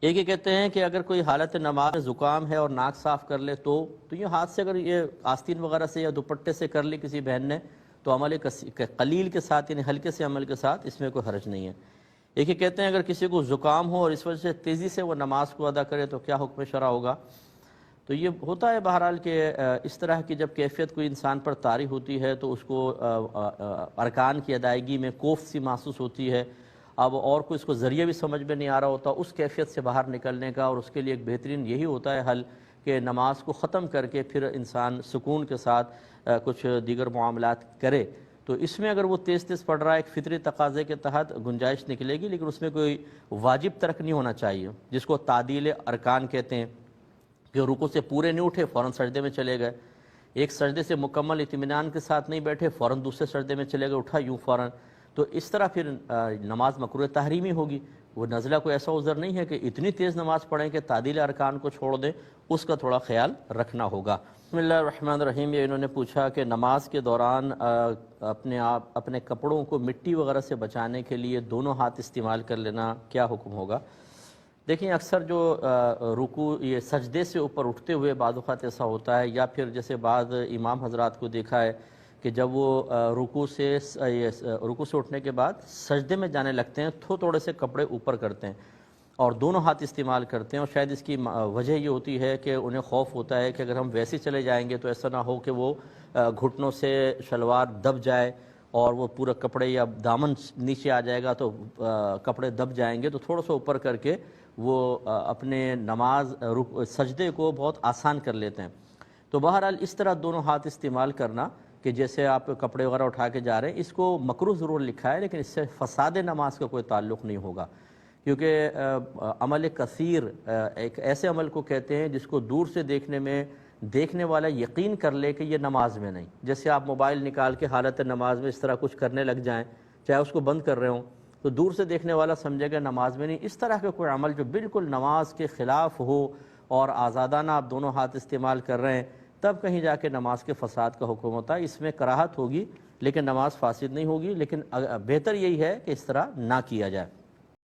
ایک یہ کہتے ہیں کہ اگر کوئی حالت نماز میں زکام ہے اور ناک صاف کر لے تو یہ ہاتھ سے اگر یہ آستین وغیرہ سے یا دوپٹے سے کر لی کسی بہن نے تو عمل قلیل کے ساتھ یعنی ہلکے سے عمل کے ساتھ اس میں کوئی حرج نہیں ہے۔ ایک یہ کہتے ہیں اگر کسی کو زکام ہو اور اس وجہ سے تیزی سے وہ نماز کو ادا کرے تو کیا حکم شرع ہوگا؟ تو یہ ہوتا ہے بہرحال کہ اس طرح کی جب کیفیت کوئی انسان پر طاری ہوتی ہے تو اس کو ارکان کی ادائیگی میں کوفت سی محسوس ہوتی ہے۔ اب اور کوئی اس کو ذریعہ بھی سمجھ میں نہیں آ رہا ہوتا اس کیفیت سے باہر نکلنے کا، اور اس کے لیے ایک بہترین یہی ہوتا ہے حل کہ نماز کو ختم کر کے پھر انسان سکون کے ساتھ کچھ دیگر معاملات کرے۔ تو اس میں اگر وہ تیز تیز پڑھ رہا ہے ایک فطری تقاضے کے تحت گنجائش نکلے گی، لیکن اس میں کوئی واجب ترک نہیں ہونا چاہیے جس کو تعدیل ارکان کہتے ہیں کہ رکوع سے پورے نہیں اٹھے فوراً سجدے میں چلے گئے، ایک سجدے سے مکمل اطمینان کے ساتھ نہیں بیٹھے فوراً دوسرے سجدے میں چلے گئے، اٹھا یوں فوراً، تو اس طرح پھر نماز مکروہ تحریمی ہوگی۔ وہ نزلہ کوئی ایسا عذر نہیں ہے کہ اتنی تیز نماز پڑھیں کہ تعدیل ارکان کو چھوڑ دیں، اس کا تھوڑا خیال رکھنا ہوگا۔ بسم اللہ الرحمن الرحیم۔ یہ انہوں نے پوچھا کہ نماز کے دوران اپنے کپڑوں کو مٹی وغیرہ سے بچانے کے لیے دونوں ہاتھ استعمال کر لینا کیا حکم ہوگا؟ دیکھیں اکثر جو رکوع یہ سجدے سے اوپر اٹھتے ہوئے بعض اوقات ایسا ہوتا ہے، یا پھر جیسے بعض امام حضرات کو دیکھا ہے کہ جب وہ رکوع سے اٹھنے کے بعد سجدے میں جانے لگتے ہیں تو تھوڑے سے کپڑے اوپر کرتے ہیں اور دونوں ہاتھ استعمال کرتے ہیں، اور شاید اس کی وجہ یہ ہوتی ہے کہ انہیں خوف ہوتا ہے کہ اگر ہم ویسے چلے جائیں گے تو ایسا نہ ہو کہ وہ گھٹنوں سے شلوار دب جائے اور وہ پورا کپڑے یا دامن نیچے آ جائے گا تو کپڑے دب جائیں گے، تو تھوڑا سا اوپر کر کے وہ اپنے نماز سجدے کو بہت آسان کر لیتے ہیں۔ تو بہرحال اس طرح دونوں ہاتھ استعمال کرنا کہ جیسے آپ کپڑے وغیرہ اٹھا کے جا رہے ہیں، اس کو مکروہ ضرور لکھا ہے لیکن اس سے فساد نماز کا کوئی تعلق نہیں ہوگا، کیونکہ عمل کثیر ایک ایسے عمل کو کہتے ہیں جس کو دور سے دیکھنے میں دیکھنے والا یقین کر لے کہ یہ نماز میں نہیں۔ جیسے آپ موبائل نکال کے حالت نماز میں اس طرح کچھ کرنے لگ جائیں، چاہے اس کو بند کر رہے ہوں، تو دور سے دیکھنے والا سمجھے گا نماز میں نہیں۔ اس طرح کا کوئی عمل جو بالکل نماز کے خلاف ہو اور آزادانہ آپ دونوں ہاتھ استعمال کر رہے ہیں، تب کہیں جا کے نماز کے فساد کا حکم ہوتا ہے۔ اس میں کراہت ہوگی لیکن نماز فاسد نہیں ہوگی، لیکن بہتر یہی ہے کہ اس طرح نہ کیا جائے۔